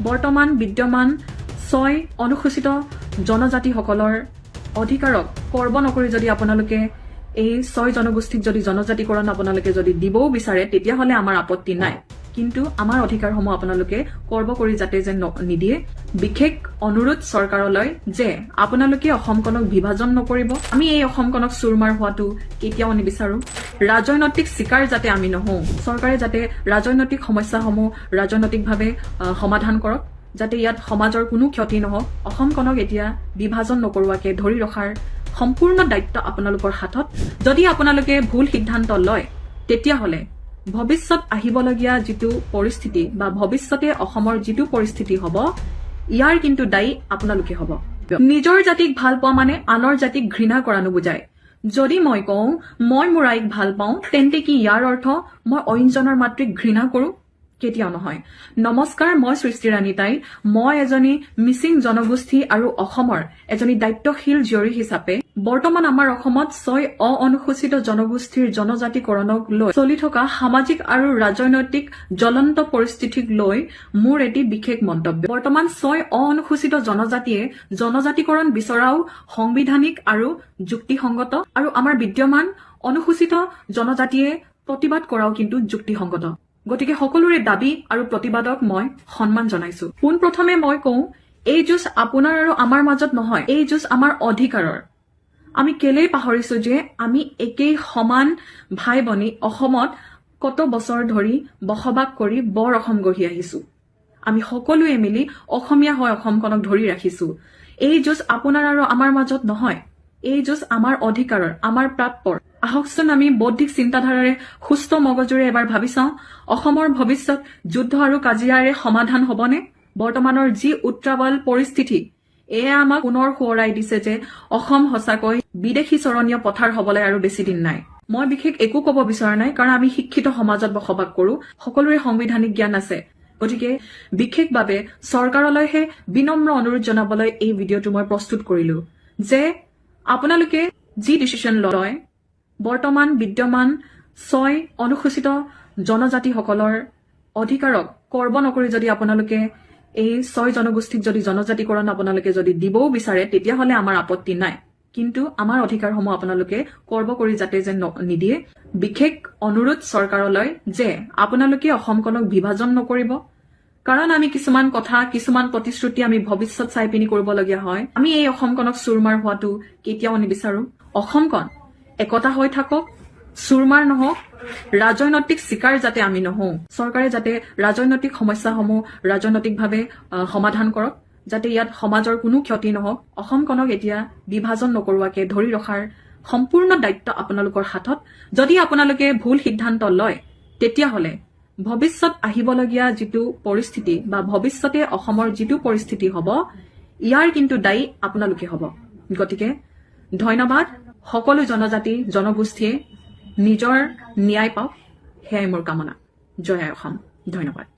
বৰ্তমান বিদ্যমান 6 অনুসূচিত জনজাতিসকলৰ অধিকাৰক কৰ্ব নকৰি যদি আপোনালোকে এই 6 জনগোষ্ঠীক যদি জনজাতিকৰণ আপোনালোকে যদি দিবও বিচাৰে তেতিয়াহলে আমাৰ আপত্তি নাই, কিন্তু আমাৰ অধিকাৰসমূহ আপোনালোকে কৰ্ব কৰি যাতে যে নিদিয়ে বিশেষ অনুৰোধ চৰকাৰলৈ যে আপোনালোকে অসমখনক বিভাজন নকৰিব। আমি এই অসমখনক চুৰমাৰ হোৱাটো কেতিয়াও নিবিচাৰো। ৰাজনৈতিক চিকাৰ যাতে আমি নহওঁ, চৰকাৰে যাতে ৰাজনৈতিক সমস্যাসমূহ ৰাজনৈতিকভাৱে সমাধান কৰক, যাতে ইয়াত সমাজৰ কোনো ক্ষতি নহওক। অসমখনক এতিয়া বিভাজন নকৰোৱাকে ধৰি ৰখাৰ সম্পূৰ্ণ দায়িত্ব আপোনালোকৰ হাতত। যদি আপোনালোকে ভুল সিদ্ধান্ত লয় তেতিয়াহলে ভৱিষ্যত আহিবলগীয়া যিটো পৰিস্থিতি বা ভৱিষ্যতে অসমৰ যিটো পৰিস্থিতি হ'ব ইয়াৰ কিন্তু দায়ী আপোনালোকে হ'ব। নিজৰ জাতিক ভাল পোৱা মানে আনৰ জাতিক ঘৃণা কৰা নুবুজায়। যদি মই কওঁ মই মোৰ আইক ভাল পাওঁ তেন্তে কি ইয়াৰ অৰ্থ মই অইনজনৰ মাতৃক ঘৃণা কৰো? কেতিয়াও নহয়। নমস্কাৰ, মই সৃষ্টি ৰাণী তাই। মই এজনী মিচিং জনগোষ্ঠী আৰু অসমৰ এজনী দায়িত্বশীল জীয়ৰী হিচাপে বৰ্তমান আমাৰ অসমত 6 অনুসূচিত জনগোষ্ঠীৰ জনজাতিকৰণক লৈ চলি থকা সামাজিক আৰু ৰাজনৈতিক জ্বলন্ত পৰিস্থিতিক লৈ মোৰ এটি বিশেষ মন্তব্য। বৰ্তমান 6 অনুসূচিত জনজাতিয়ে জনজাতিকৰণ বিচৰাও সাংবিধানিক আৰু যুক্তিসংগত, আৰু আমাৰ বিদ্যমান অনুসূচিত জনজাতিয়ে প্ৰতিবাদ কৰাও কিন্তু যুক্তিসংগত। গতিকে সকলোৰে দাবী আৰু প্ৰতিবাদক মই সন্মান জনাইছো। পোনপ্ৰথমে মই কওঁ এই যুঁজ আপোনাৰ আৰু আমাৰ মাজত নহয়, এই যুঁজ আমাৰ অধিকাৰৰ। আমি কেলেই পাহৰিছো যে আমি একেই সমান ভাই বনি অসমত কত বছৰ ধৰি বসবাস কৰি বৰ অসম গঢ়ি আহিছো। আমি সকলোৱে মিলি অসমীয়া হৈ অসমখনক ধৰি ৰাখিছো। এই যুঁজ আপোনাৰ আৰু আমাৰ মাজত নহয়, এই যুঁজ আমাৰ অধিকাৰৰ, আমাৰ প্ৰাপ্যৰ। আহকচোন আমি বৌদ্ধিক চিন্তাধাৰাৰে সুস্থ মগজুৰে এবাৰ ভাবি চাওঁ, অসমৰ ভৱিষ্যত যুদ্ধ আৰু কাজিয়াৰে সমাধান হবনে? বৰ্তমানৰ যি উত্ৰাৱল পৰিস্থিতি এয়া আমাক পুনৰ সোঁৱৰাই দিছে যে অসম সঁচাকৈ বিদেশী চৰণীয় পথাৰ হবলৈ আৰু বেছি দিন নাই। মই বিশেষ একো কব বিচৰা নাই, কাৰণ আমি শিক্ষিত সমাজত বসবাস কৰো, সকলোৰে সাংবিধানিক জ্ঞান আছে। গতিকে বিশেষভাৱে চৰকাৰলৈহে বিনম্ৰ অনুৰোধ জনাবলৈ এই ভিডিঅ'টো মই প্ৰস্তুত কৰিলো যে আপোনালোকে যি ডিচিশ্যন লয় বৰ্তমান বিদ্যমান 6 অনুসূচিত জনজাতিসকলৰ অধিকাৰক কৰ্ব নকৰি যদি আপোনালোকে এই 6 জনগোষ্ঠীক যদি জনজাতিকৰণ আপোনালোকে যদি দিবও বিচাৰে তেতিয়াহলে আমাৰ আপত্তি নাই, কিন্তু আমাৰ অধিকাৰসমূহ আপোনালোকে কৰ্ব কৰি যাতে যে নিদিয়ে বিশেষ অনুৰোধ চৰকাৰলৈ যে আপোনালোকে অসমখনক বিভাজন নকৰিব। কাৰণ আমি কিছুমান কথা, কিছুমান প্ৰতিশ্ৰুতি আমি ভৱিষ্যত চাই পিনি কৰিবলগীয়া হয়। আমি এই অসমখনক চুৰমাৰ হোৱাটো কেতিয়াও নিবিচাৰো। অসমখন একতা হৈ থাকক, চুৰমাৰ নহওক, ৰাজনৈতিক চিকাৰ যাতে আমি নহওঁ, চৰকাৰে যাতে ৰাজনৈতিক সমস্যাসমূহ ৰাজনৈতিকভাৱে সমাধান কৰক, যাতে ইয়াত সমাজৰ কোনো ক্ষতি নহওক। অসমখনক এতিয়া বিভাজন নকৰোৱাকে ধৰি ৰখাৰ সম্পূৰ্ণ দায়িত্ব আপোনালোকৰ হাতত। যদি আপোনালোকে ভুল সিদ্ধান্ত লয় তেতিয়াহলে ভৱিষ্যত আহিবলগীয়া যিটো পৰিস্থিতি বা ভৱিষ্যতে অসমৰ যিটো পৰিস্থিতি হ'ব ইয়াৰ কিন্তু দায়ী আপোনালোকে হ'ব। গতিকে ধন্যবাদ। সকলো জনজাতি জনগোষ্ঠীয়ে নিজৰ ন্যায় পাওক, সেয়াই মোৰ কামনা। জয় আই অসম। ধন্যবাদ।